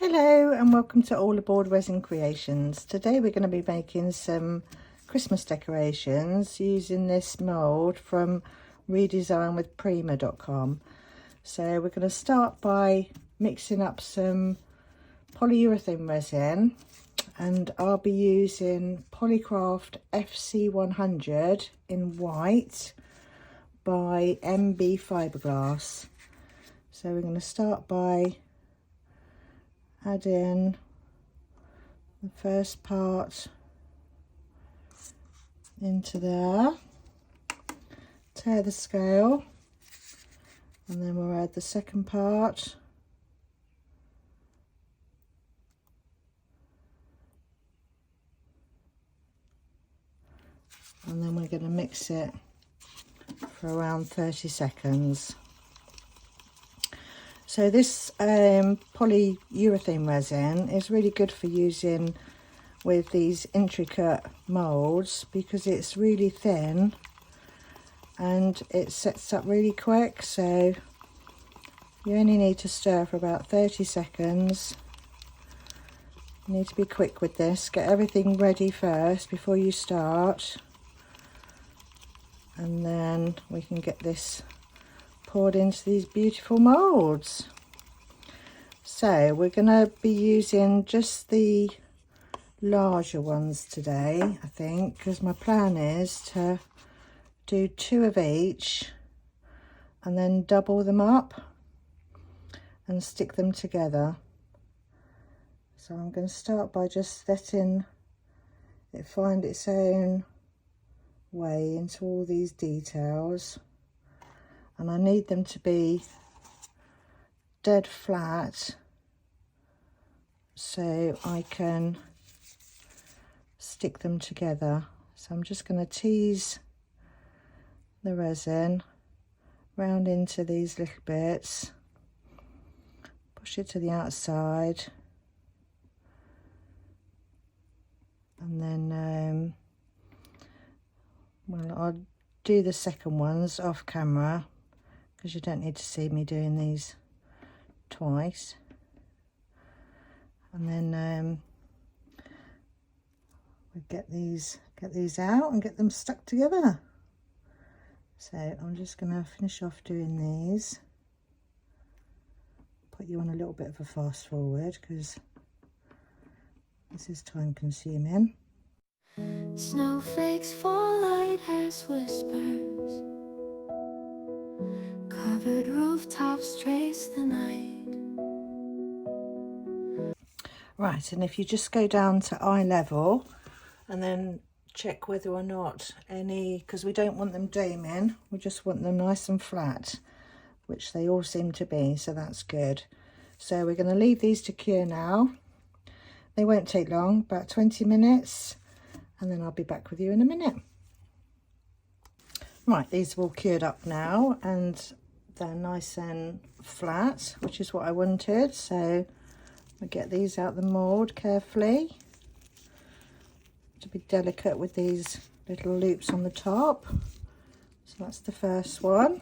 Hello and welcome to All Aboard Resin Creations. Today we're going to be making some Christmas decorations using this mould from redesignwithprima.com. So we're going to start by mixing up some polyurethane resin, and I'll be using Polycraft FC100 in white by MB Fiberglass. So we're going to start by add in the first part into there, tear the scale, and then we'll add the second part, and then we're going to mix it for around 30 seconds. So this polyurethane resin is really good for using with these intricate moulds because it's really thin and it sets up really quick. So you only need to stir for about 30 seconds. You need to be quick with this. Get everything ready first before you start, and then we can get this poured into these beautiful moulds. So we're going to be using just the larger ones today, I think, because my plan is to do 2 of each and then double them up and stick them together. So I'm going to start by just letting it find its own way into all these details. And I need them to be dead flat so I can stick them together. So I'm just going to tease the resin round into these little bits, push it to the outside, and then well, I'll do the second ones off camera because you don't need to see me doing these twice. And then we get these out and get them stuck together. So I'm just going to finish off doing these. Put you on a little bit of a fast forward because this is time consuming. Snowflakes fall light as whispers, covered rooftops trace the night. Right, and if you just go down to eye level and then check whether or not any, because we don't want them daiming, we just want them nice and flat, which they all seem to be, so that's good. So we're going to leave these to cure now. They won't take long, about 20 minutes, and then I'll be back with you in a minute. Right, these are all cured up now and they're nice and flat, which is what I wanted. So I get these out the mould carefully to be delicate with these little loops on the top. So that's the first one.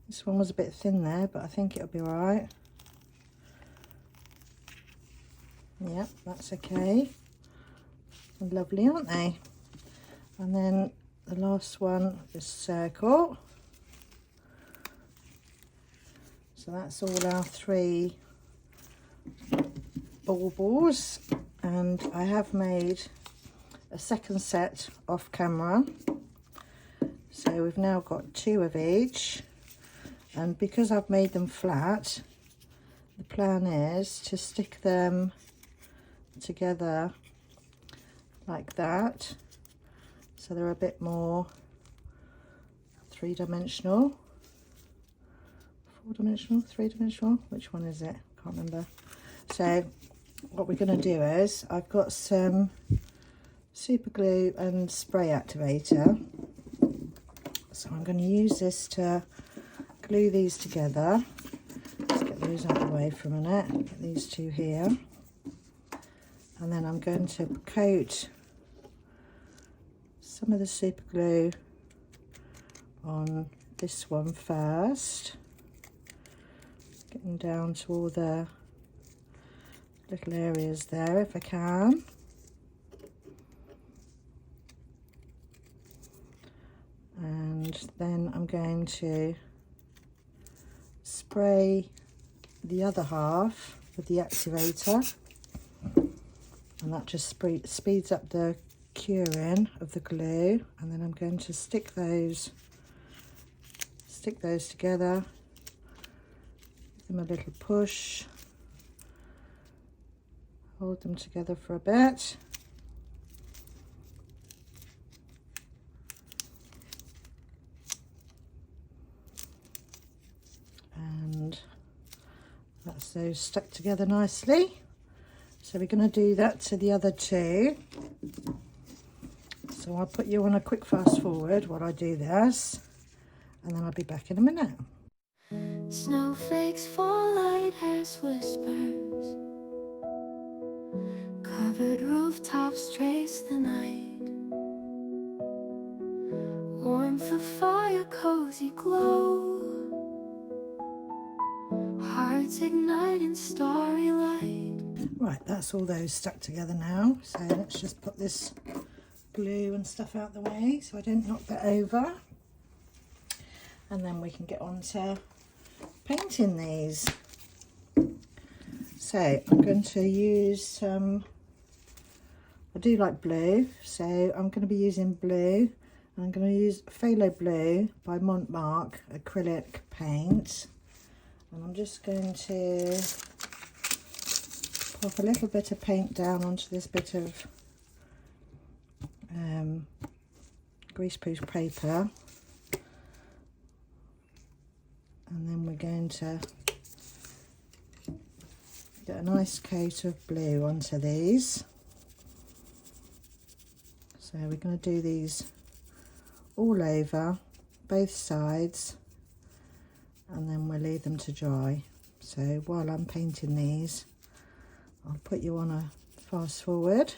This one was a bit thin there, but I think it'll be all right. Yep, that's okay. Lovely, aren't they? And then the last one is circle. So that's all our 3 baubles, and I have made a second set off camera. So we've now got 2 of each, and because I've made them flat, the plan is to stick them together like that, so they're a bit more 3-dimensional, 4-dimensional, 3-dimensional, which one is it? Can't remember. So what we're going to do is, I've got some super glue and spray activator, so I'm going to use this to glue these together. Let's get those out of the way for a minute. Get these 2 here, and then I'm going to coat some of the super glue on this one first, getting down to all the little areas there if I can. And then I'm going to spray the other half with the activator, and that just speeds up the curing of the glue. And then I'm going to stick those together, give them a little push, hold them together for a bit. And that's those stuck together nicely. So we're going to do that to the other two. So I'll put you on a quick fast forward while I do this, and then I'll be back in a minute. Snowflakes fall light as whispers. Covered rooftops trace the night. Warmth of fire, cozy glow. Hearts ignite in starry light. Right, that's all those stuck together now. So let's just put this glue and stuff out the way so I don't knock that over. And then we can get on to painting these. So I'm going to use some, I do like blue, so I'm going to be using blue. I'm going to use Phthalo Blue by Mont acrylic paint. And I'm just going to pop a little bit of paint down onto this bit of greaseproof paper. And then we're going to get a nice coat of blue onto these. So we're going to do these all over both sides, and then we'll leave them to dry. So while I'm painting these, I'll put you on a fast forward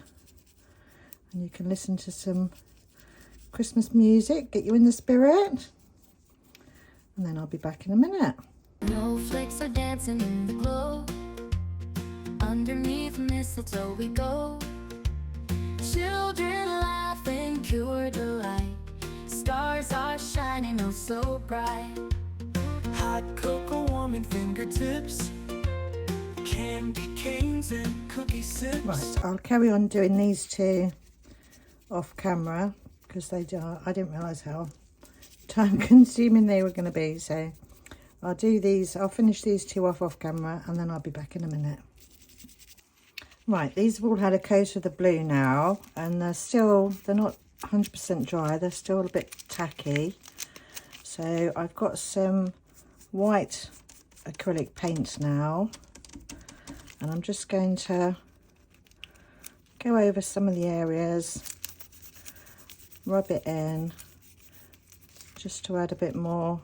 and you can listen to some Christmas music, get you in the spirit, and then I'll be back in a minute. Snowflakes are dancing in the glow. Underneath mistletoe we go. Children laughing, pure delight. Stars are shining oh so bright. Hot cocoa warming fingertips. Candy canes and cookie sips. Right, I'll carry on doing these two off camera because I didn't realise how time consuming they were going to be. So I'll do these, I'll finish these two off camera, and then I'll be back in a minute. Right, these have all had a coat of the blue now, and they're not 100% dry, they're still a bit tacky. So I've got some white acrylic paint now, and I'm just going to go over some of the areas, rub it in, just to add a bit more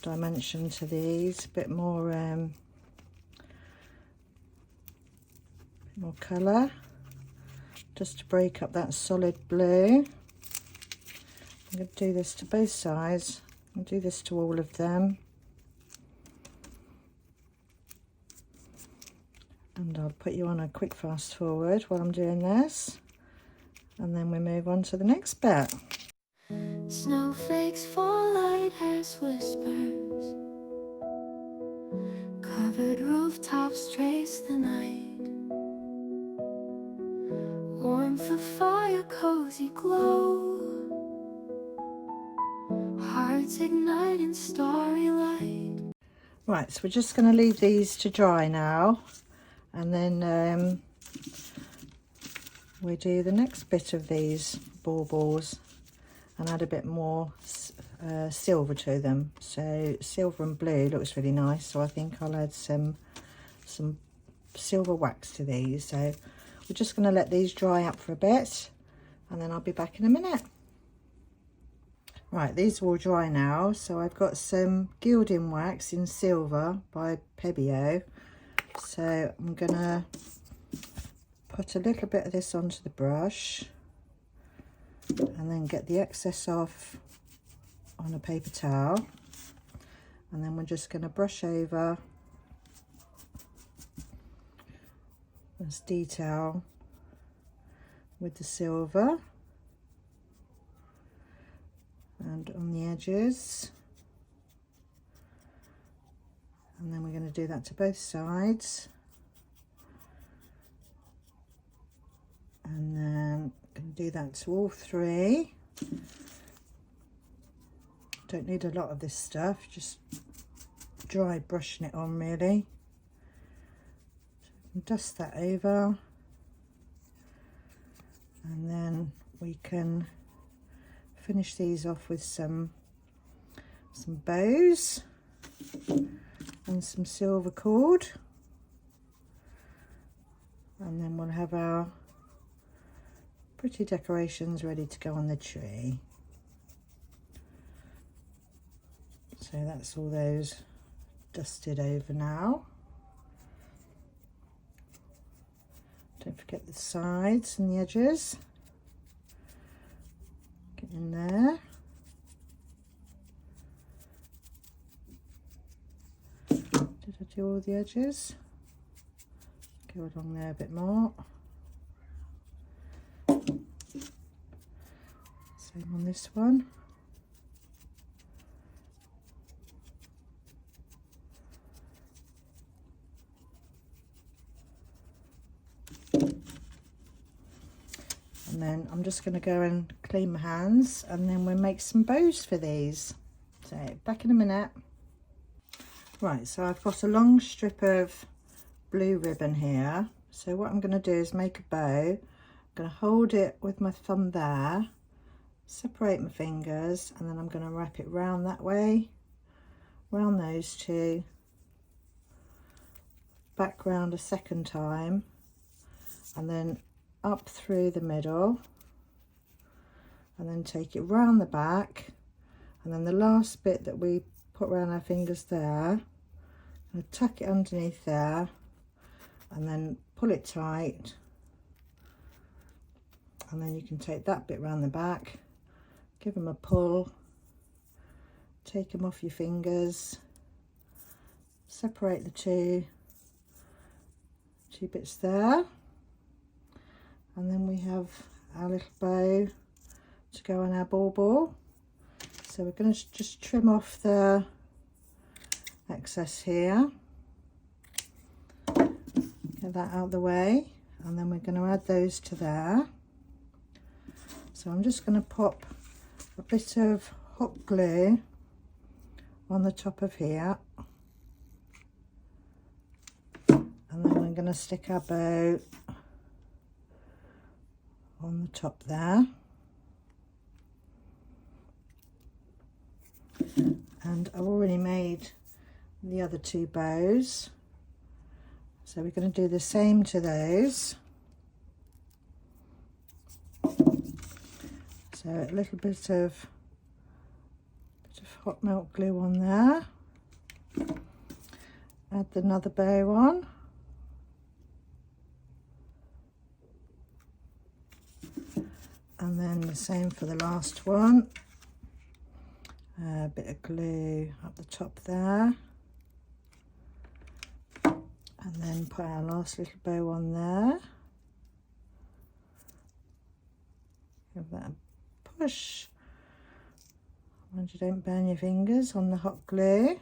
dimension to these, a bit more colour, just to break up that solid blue. I'm going to do this to both sides. I'll do this to all of them. And I'll put you on a quick fast forward while I'm doing this. And then we move on to the next bit. Snowflakes fall light as whispers. Covered rooftops trace the night. Warmth of fire, cozy glow. Hearts ignite in starry light. Right, so we're just going to leave these to dry now, and then we do the next bit of these baubles and add a bit more silver to them. So silver and blue looks really nice, so I think I'll add some silver wax to these. So we're just going to let these dry up for a bit, and then I'll be back in a minute. Right, these are all dry now, so I've got some gilding wax in silver by Pebeo. So I'm gonna put a little bit of this onto the brush and then get the excess off on a paper towel, and then we're just going to brush over There's detail with the silver and on the edges, and then we're going to do that to both sides, and then going to do that to all three. Don't need a lot of this stuff, just dry brushing it on really. So dust that over, and then we can finish these off with some bows and some silver cord, and then we'll have our pretty decorations ready to go on the tree. So that's all those dusted over now. Don't forget the sides and the edges. Get in there. Did I do all the edges? Go along there a bit more. Same on this one. And then I'm just going to go and clean my hands, and then we'll make some bows for these. So back in a minute. Right, so I've got a long strip of blue ribbon here. So what I'm going to do is make a bow. I'm going to hold it with my thumb there, separate my fingers, and then I'm going to wrap it round that way, round those two, back round a second time, and then up through the middle, and then take it round the back, and then the last bit that we put around our fingers there, and tuck it underneath there, and then pull it tight, and then you can take that bit round the back, give them a pull, take them off your fingers, separate the two bits there, and then we have our little bow to go on our bauble. So we're going to just trim off the excess here, get that out of the way, and then we're going to add those to there. So I'm just going to pop a bit of hot glue on the top of here, and then we're going to stick our bow on the top there, and I've already made the other two bows, so we're going to do the same to those. So a little bit of hot melt glue on there, add another bow on, and then the same for the last one. A bit of glue up the top there, and then put our last little bow on there. Give that a push, and you don't burn your fingers on the hot glue.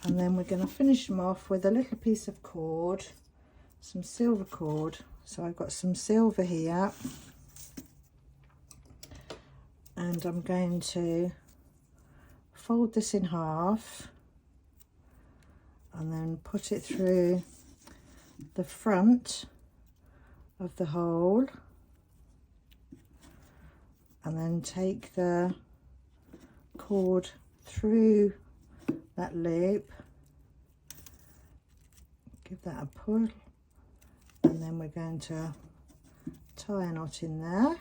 And then we're going to finish them off with a little piece of cord, some silver cord. So I've got some silver here, and I'm going to fold this in half and then put it through the front of the hole, and then take the cord through that loop, give that a pull, and then we're going to tie a knot in there.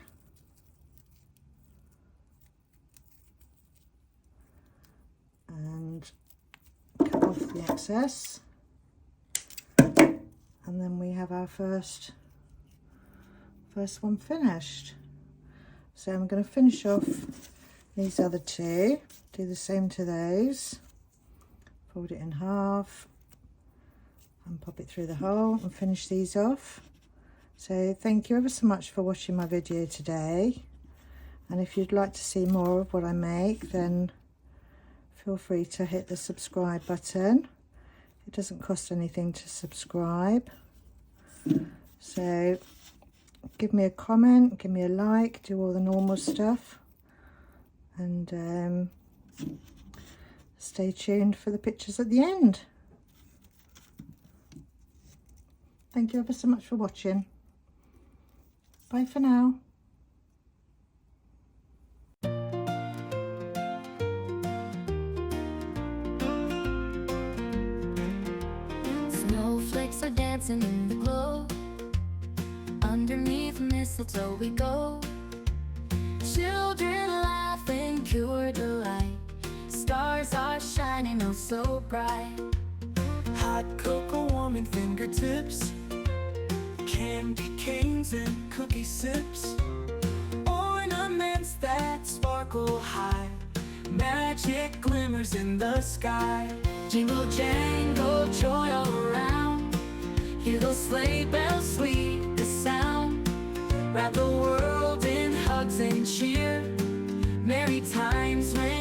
And cut off the excess, and then we have our first one finished. So I'm going to finish off these other two, do the same to those, fold it in half, and pop it through the hole and finish these off. So thank you ever so much for watching my video today, and if you'd like to see more of what I make, then feel free to hit the subscribe button. It doesn't cost anything to subscribe, so give me a comment, give me a like, do all the normal stuff, and stay tuned for the pictures at the end. Thank you ever so much for watching. Bye for now. Snowflakes are dancing in the glow. Underneath mistletoe we go. Children laugh in pure delight. Stars are shining oh so bright. Hot cocoa warming fingertips, candy canes and cookie sips, ornaments that sparkle high, magic glimmers in the sky. Jingle jangle, joy all around, hear those sleigh bells sweet the sound. Wrap the world in hugs and cheer, merry times when